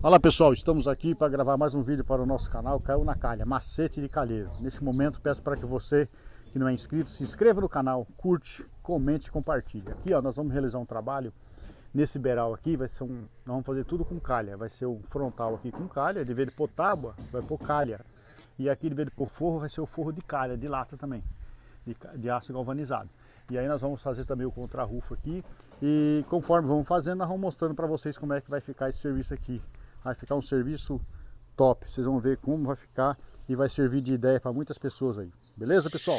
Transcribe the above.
Fala pessoal, estamos aqui para gravar mais um vídeo para o nosso canal Caiu na Calha, macete de calheiro. Neste momento peço para que você que não é inscrito se inscreva no canal, curte, comente e compartilhe. Aqui ó, nós vamos realizar um trabalho nesse beiral aqui, vai ser nós vamos fazer tudo com calha. Vai ser o frontal aqui com calha, de vez de pôr tábua, vai pôr calha. E aqui de vez de pôr forro, vai ser o forro de calha, de lata também, de aço galvanizado. E aí nós vamos fazer também o contrarrufo aqui. E conforme vamos fazendo, nós vamos mostrando para vocês como é que vai ficar esse serviço aqui. Vai ficar um serviço top, vocês vão ver como vai ficar e vai servir de ideia para muitas pessoas aí. Beleza, pessoal?